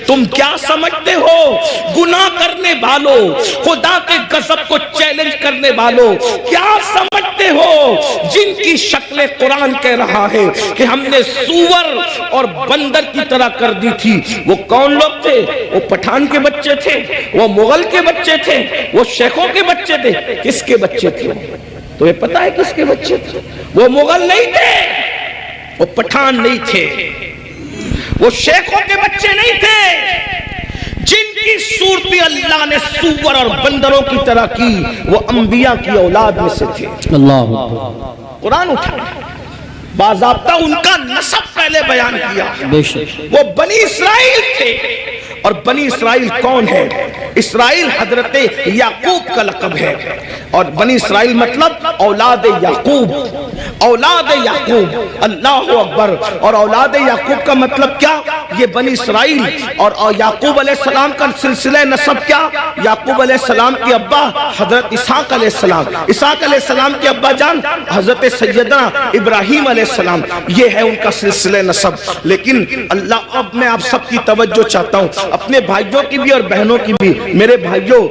تم کیا سمجھتے ہو گناہ کرنے والوں، خدا کے غضب کو چیلنج کرنے والوں، کیا سمجھتے ہو جن کی شکلیں قرآن کہہ رہا ہے کہ ہم نے سور اور بندر کی طرح کر دی تھی؟ وہ کون لوگ تھے؟ وہ پٹھان کے بچے تھے، وہ مغل کے بچے تھے، وہ شیخوں کے بچے تھے۔ کس کے بچے تھے؟ تو یہ پتا ہے کس کے بچے تھے؟ وہ مغل نہیں تھے، وہ پٹھان نہیں تھے، وہ شیخوں کے بچے نہیں تھے۔ جن کی صورتی اللہ نے سور اور بندروں کی طرح کی وہ انبیاء کی اولاد میں سے تھے۔ اللہ قرآن اٹھا باضابطہ ان کا نسب پہلے بیان کیا۔ بے شک وہ بنی اسرائیل تھے۔ اور بنی اسرائیل کون ہے؟ اسرائیل حضرت یعقوب کا لقب ہے، اور بنی اسرائیل مطلب اولاد یعقوب، اولاد یعقوب، اللہ اکبر۔ اور اولاد یعقوب کا مطلب کیا؟ یہ بنی اسرائیل اور یعقوب علیہ السلام کا سلسلہ نسب کیا؟ یعقوب علیہ السلام کے ابا حضرت اسحاق علیہ السلام، اسحاق علیہ السلام کے ابا جان حضرت سیدنا ابراہیم علیہ السلام، یہ ہے ان کا سلسلہ نسب۔ لیکن اللہ، اب میں آپ سب کی توجہ چاہتا ہوں، اپنے بھائیوں کی بھی اور بہنوں کی بھی۔ میرے بھائیوں،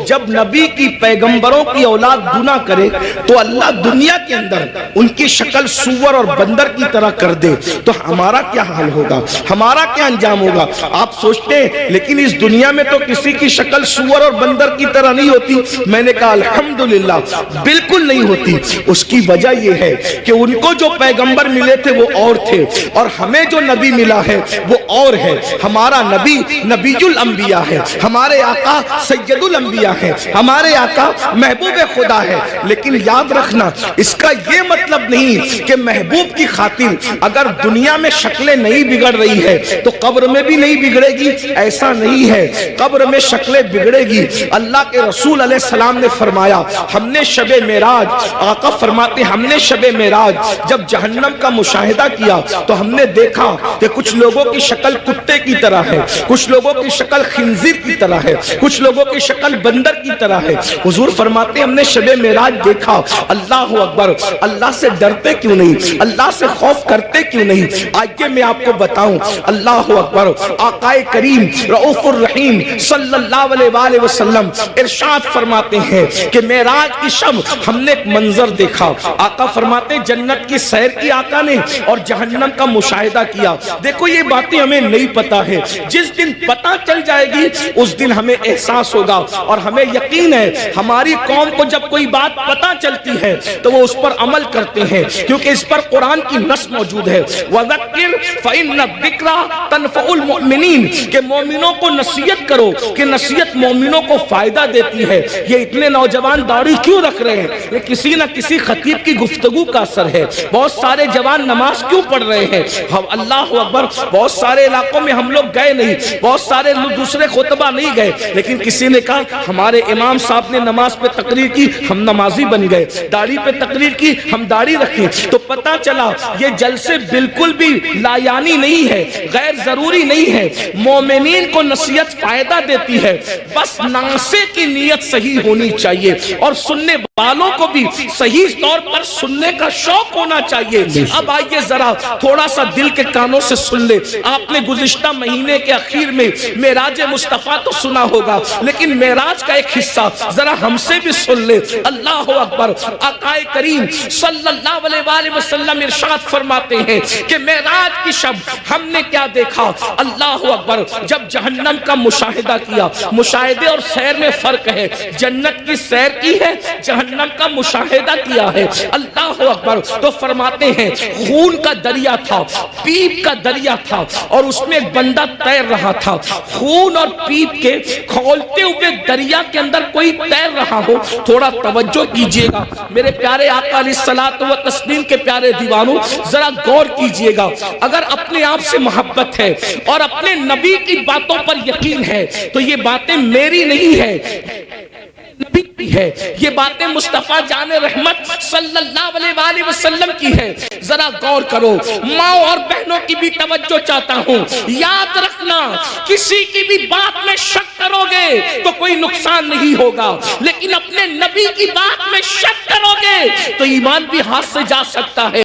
جب نبی کی پیغمبروں کی اولاد گناہ کرے تو اللہ دنیا کے اندر ان کی شکل سور اور بندر کی طرح کر دے تو ہمارا کیا حال ہوگا، ہمارا کیا انجام ہوگا؟ آپ سوچتے ہیں لیکن اس دنیا میں تو کسی کی شکل سور اور بندر کی طرح نہیں ہوتی۔ میں نے کہا الحمدللہ بالکل نہیں ہوتی۔ اس کی وجہ یہ ہے کہ ان کو جو پیغمبر ملے تھے وہ اور تھے، اور ہمیں جو نبی ملا ہے وہ اور ہے۔ ہمارا نبی نبی الانبیاء ہے، ہمارے آقا سید الانبیاء ہے، ہمارے آقا محبوب خدا ہے۔ لیکن یاد رکھنا، اس کا یہ مطلب نہیں کہ محبوب کی خاطر اگر دنیا میں شکلیں نہیں بگڑ رہی ہے تو قبر میں بھی نہیں بگڑے گی، ایسا نہیں ہے۔ قبر میں شکلیں بگڑے گی۔ اللہ کے رسول علیہ السلام نے فرمایا، ہم نے شب معراج، آقا فرماتے ہم نے شب معراج جب جہنم کا مشاہدہ کیا تو ہم نے دیکھا کہ کچھ لوگوں کی شکل کتے کی طرح ہے، کچھ لوگوں کی شکل خنزیر کی طرح ہے، کچھ لوگوں کی شکل بندر کی طرح ہے۔ حضور فرماتے ہم نے شب معراج دیکھا۔ اللہ اکبر، اللہ سے ڈرتے کیوں نہیں؟ اللہ سے خوف کرتے کیوں نہیں؟ آئیے میں آپ کو بتاؤں۔ اللہ اکبر، آقا کریم رؤوف الرحیم صلی اللہ علیہ وآلہ وسلم ارشاد فرماتے ہیں کہ معراج کی شب ہم نے ایک منظر دیکھا۔ آقا فرماتے جنت کی سیر کی آقا نے اور جہنم کا مشاہدہ کیا۔ دیکھو یہ باتیں ہمیں نہیں پتا ہے، جس دن پتہ چل جائے گی اس دن ہمیں احساس ہوگا، اور ہمیں یقین ہے ہماری قوم کو جب کوئی بات پتہ چلتی ہے تو وہ اس پر عمل کرتے ہیں، کیونکہ اس پر قرآن کی نص موجود ہے، وَذَكِّرْ فَإِنَّ الذِّكْرَى تَنفَعُ الْمُؤْمِنِينَ، کہ مومنوں کو نصیحت کرو کہ نصیحت مومنوں کو فائدہ دیتی ہے۔ یہ اتنے نوجوان داڑھی کیوں رکھ رہے ہیں؟ یہ کسی نہ کسی خطیب کی گفتگو کا اثر ہے۔ بہت سارے جوان نماز کیوں پڑھ رہے ہیں؟ اللہ اکبر، بہت سارے علاقوں میں ہم لوگ گئے نہیں، بہت سارے دوسرے خطبہ نہیں گئے، لیکن کسی نے کہا ہمارے امام صاحب نے نماز پہ تقریر کی ہم نمازی بن گئے، داڑھی پہ تقریر کی ہم داڑھی رکھیں۔ تو پتہ چلا یہ جلسے بالکل بھی لایانی نہیں ہے، غیر ضروری نہیں ہے۔ مومنین کو نصیحت فائدہ دیتی ہے، بس ناصح کی نیت صحیح ہونی چاہیے، اور سننے والوں کو بھی صحیح طور پر سننے کا شوق ہونا چاہیے۔ اب آئیے ذرا تھوڑا سا دل کے کانوں سے سن لے۔ آپ نے گزشتہ مہینے کے اخیر میں معراج مصطفیٰ تو سنا ہوگا، لیکن معراج کا ایک حصہ ذرا ہم سے بھی سن لے۔ اللہ اکبر، آقا کریم صلی اللہ علیہ وآلہ وسلم ارشاد فرماتے ہیں کہ معراج کی شب ہم نے کیا دیکھا؟ اللہ اکبر، جب جہنم کا مشاہدہ کیا۔ مشاہدے اور سیر میں فرق ہے، جنت کی سیر کی ہے، جہنم کا مشاہدہ کیا ہے۔ اللہ اکبر، تو فرماتے ہیں خون کا دریا تھا، پیپ کا دریا تھا، اور اس میں ایک بندہ تیر رہا تھا۔ خون اور پیپ کے کھولتے ہوئے دریا کے اندر کوئی تیر رہا ہو، تھوڑا توجہ کیجئے گا میرے پیارے آقا علیہ الصلوۃ والتسلیم کے پیارے دیوانوں، ذرا غور کیجئے گا۔ اگر اپنے آپ سے محبت ہے اور اپنے نبی کی باتوں پر یقین ہے تو یہ باتیں میری نہیں ہے، نبی کی ہے، یہ باتیں مصطفیٰ جان رحمت صلی اللہ علیہ وآلہ وسلم کی ہے۔ ذرا غور کرو، ماں اور بہنوں کی بھی توجہ چاہتا ہوں۔ یاد رکھنا، کسی کی بھی بات میں شک کرو گے تو کوئی نقصان نہیں ہوگا، لیکن اپنے نبی کی بات میں شک کرو گے تو ایمان بھی ہاتھ سے جا سکتا ہے۔